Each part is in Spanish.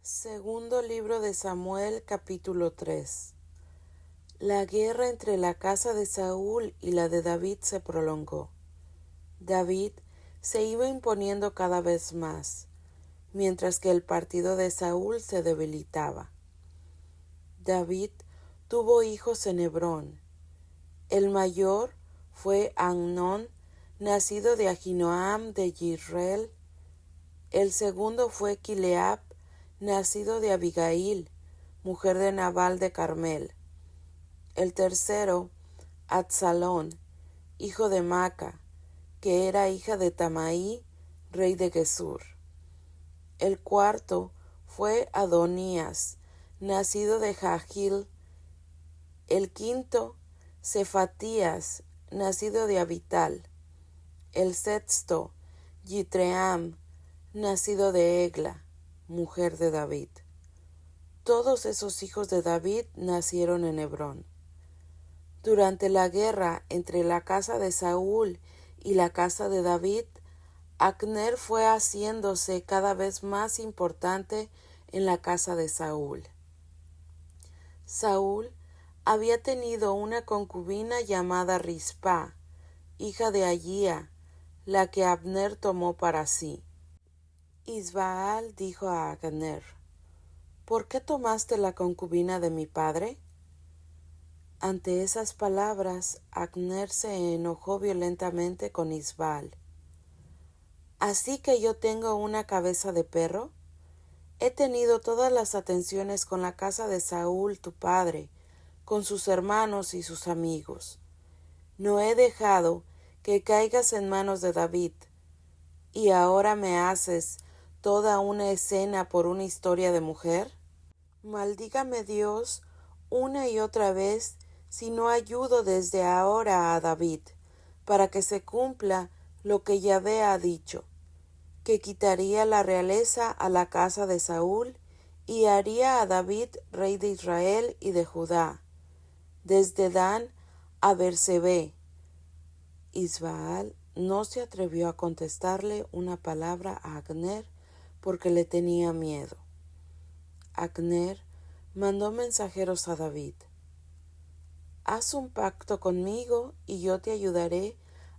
Segundo libro de Samuel, capítulo 3. La guerra entre la casa de Saúl y la de David se prolongó. David se iba imponiendo cada vez más, mientras que el partido de Saúl se debilitaba. David tuvo hijos en Hebrón. El mayor fue Amnón, nacido de Ahinoam de Yisrael. El segundo fue Kileab, nacido de Abigail, mujer de Nabal de Carmel. El tercero, Absalón, hijo de Maca, que era hija de Tamaí, rey de Gesur. El cuarto fue Adonías, nacido de Jahil. El quinto, Cefatías, nacido de Abital. El sexto, Yitream, nacido de Egla, mujer de David. Todos esos hijos de David nacieron en Hebrón. Durante la guerra entre la casa de Saúl y la casa de David, Abner fue haciéndose cada vez más importante en la casa de Saúl. Saúl había tenido una concubina llamada Rispa, hija de Ayía, la que Abner tomó para sí. Isbaal dijo a Abner: ¿Por qué tomaste la concubina de mi padre? Ante esas palabras, Abner se enojó violentamente con Isbaal. ¿Así que yo tengo una cabeza de perro? He tenido todas las atenciones con la casa de Saúl tu padre, con sus hermanos y sus amigos. No he dejado que caigas en manos de David, y ahora me haces toda una escena por una historia de mujer. Maldígame Dios una y otra vez si no ayudo desde ahora a David, para que se cumpla lo que Yahvé ha dicho, que quitaría la realeza a la casa de Saúl y haría a David rey de Israel y de Judá, desde Dan a Bersebé. Isbaal no se atrevió a contestarle una palabra a Abner porque le tenía miedo. Abner mandó mensajeros a David: Haz un pacto conmigo y yo te ayudaré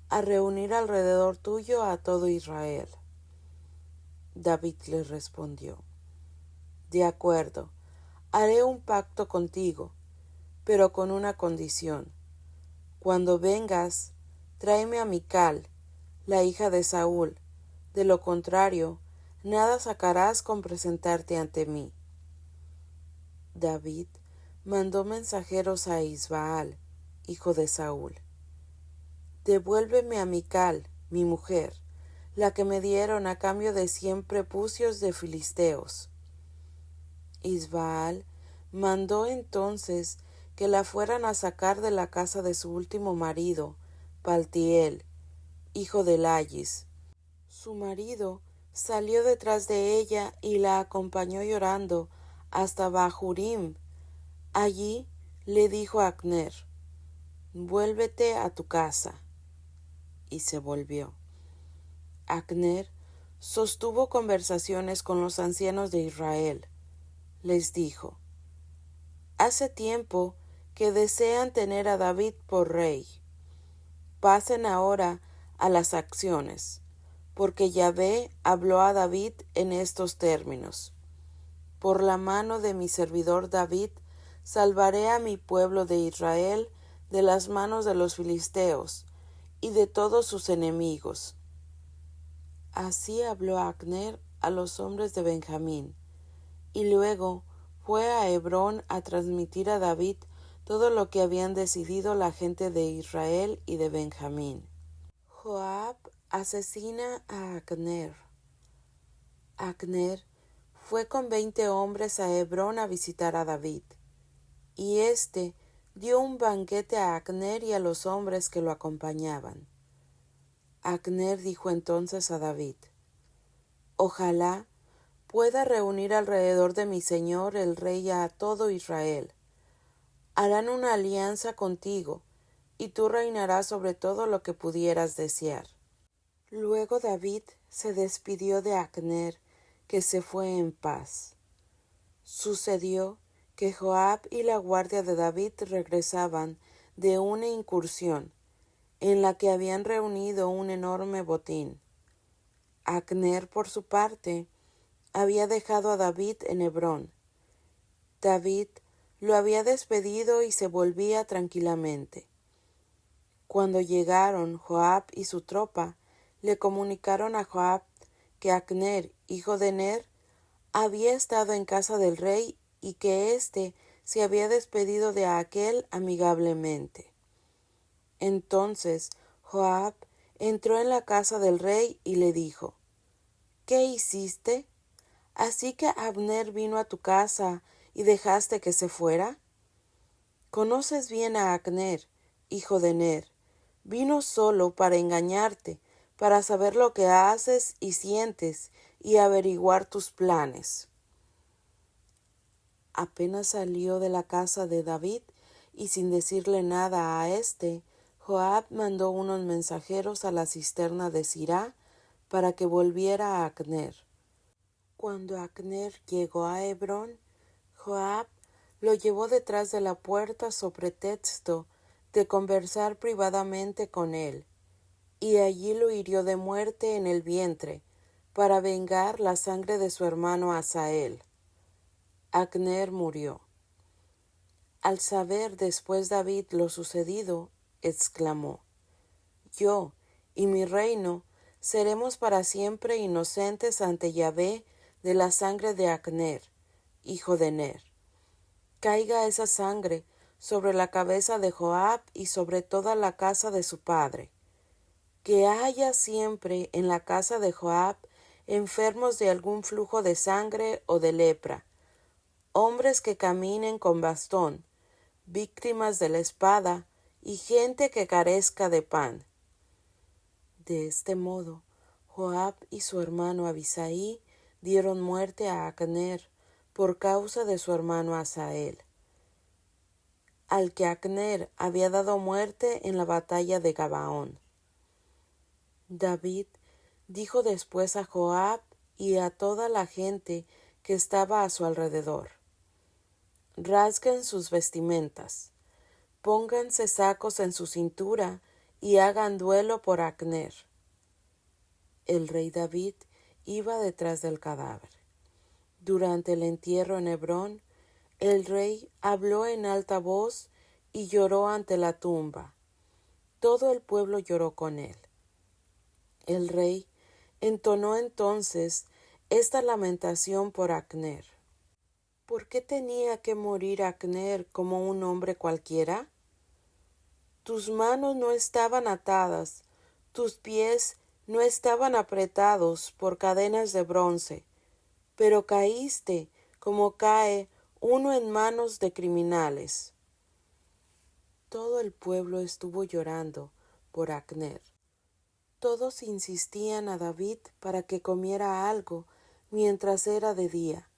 a reunir alrededor tuyo a todo Israel. David le respondió: De acuerdo, haré un pacto contigo, pero con una condición. Cuando vengas, tráeme a Mical, la hija de Saúl. De lo contrario, nada sacarás con presentarte ante mí. David mandó mensajeros a Isbaal, hijo de Saúl: Devuélveme a Mical, mi mujer, la que me dieron a cambio de 100 prepucios de filisteos. Isbaal mandó entonces que la fueran a sacar de la casa de su último marido, Paltiel, hijo de Lais. Su marido salió detrás de ella y la acompañó llorando hasta Bahurim. Allí le dijo a Abner: Vuélvete a tu casa. Y se volvió. Abner sostuvo conversaciones con los ancianos de Israel. Les dijo: Hace tiempo que desean tener a David por rey. Pasen ahora a las acciones, porque Yahvé habló a David en estos términos: Por la mano de mi servidor David salvaré a mi pueblo de Israel de las manos de los filisteos y de todos sus enemigos. Así habló Abner a los hombres de Benjamín, y luego fue a Hebrón a transmitir a David todo lo que habían decidido la gente de Israel y de Benjamín. Joab asesina a Abner. Abner fue con 20 hombres a Hebrón a visitar a David, y éste dio un banquete a Abner y a los hombres que lo acompañaban. Abner dijo entonces a David: Ojalá pueda reunir alrededor de mi señor el rey a todo Israel. Harán una alianza contigo, y tú reinarás sobre todo lo que pudieras desear. Luego David se despidió de Abner, que se fue en paz. Sucedió que Joab y la guardia de David regresaban de una incursión en la que habían reunido un enorme botín. Abner, por su parte, había dejado a David en Hebrón. David lo había despedido y se volvía tranquilamente. Cuando llegaron Joab y su tropa, le comunicaron a Joab que Abner, hijo de Ner, había estado en casa del rey y que éste se había despedido de aquél amigablemente. Entonces Joab entró en la casa del rey y le dijo: ¿Qué hiciste? ¿Así que Abner vino a tu casa y dejaste que se fuera? Conoces bien a Abner, hijo de Ner. Vino solo para engañarte, para saber lo que haces y sientes y averiguar tus planes. Apenas salió de la casa de David y sin decirle nada a éste, Joab mandó unos mensajeros a la cisterna de Sirá para que volviera a Abner. Cuando Abner llegó a Hebrón, Joab lo llevó detrás de la puerta sobre pretexto de conversar privadamente con él, y allí lo hirió de muerte en el vientre, para vengar la sangre de su hermano Asael. Abner murió. Al saber después David lo sucedido, exclamó: Yo y mi reino seremos para siempre inocentes ante Yahvé de la sangre de Abner, hijo de Ner. Caiga esa sangre sobre la cabeza de Joab y sobre toda la casa de su padre. Que haya siempre en la casa de Joab enfermos de algún flujo de sangre o de lepra, hombres que caminen con bastón, víctimas de la espada y gente que carezca de pan. De este modo, Joab y su hermano Abisai dieron muerte a Abner por causa de su hermano Asael, al que Abner había dado muerte en la batalla de Gabaón. David dijo después a Joab y a toda la gente que estaba a su alrededor: Rasguen sus vestimentas, pónganse sacos en su cintura y hagan duelo por Abner. El rey David iba detrás del cadáver. Durante el entierro en Hebrón, el rey habló en alta voz y lloró ante la tumba. Todo el pueblo lloró con él. El rey entonó entonces esta lamentación por Abner: ¿Por qué tenía que morir Abner como un hombre cualquiera? Tus manos no estaban atadas, tus pies no estaban apretados por cadenas de bronce, pero caíste como cae uno en manos de criminales. Todo el pueblo estuvo llorando por Abner. Todos insistían a David para que comiera algo mientras era de día,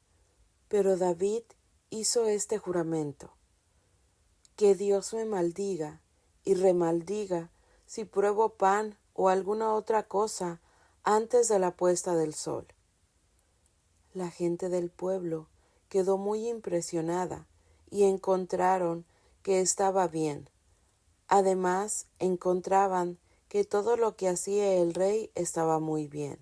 pero David hizo este juramento: Que Dios me maldiga y remaldiga si pruebo pan o alguna otra cosa antes de la puesta del sol. La gente del pueblo quedó muy impresionada y encontraron que estaba bien. Además, encontraban que todo lo que hacía el rey estaba muy bien.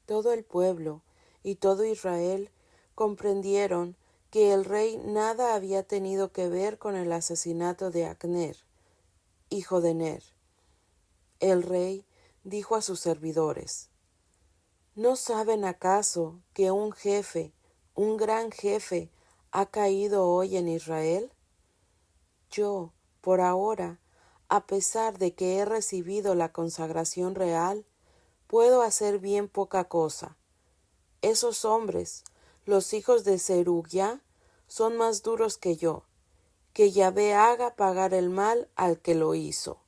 Todo el pueblo y todo Israel comprendieron que el rey nada había tenido que ver con el asesinato de Abner, hijo de Ner. El rey dijo a sus servidores: ¿No saben acaso que un jefe, un gran jefe, ha caído hoy en Israel? Yo, por ahora, a pesar de que he recibido la consagración real, puedo hacer bien poca cosa. Esos hombres, los hijos de Zerullá, son más duros que yo. Que Yahvé haga pagar el mal al que lo hizo.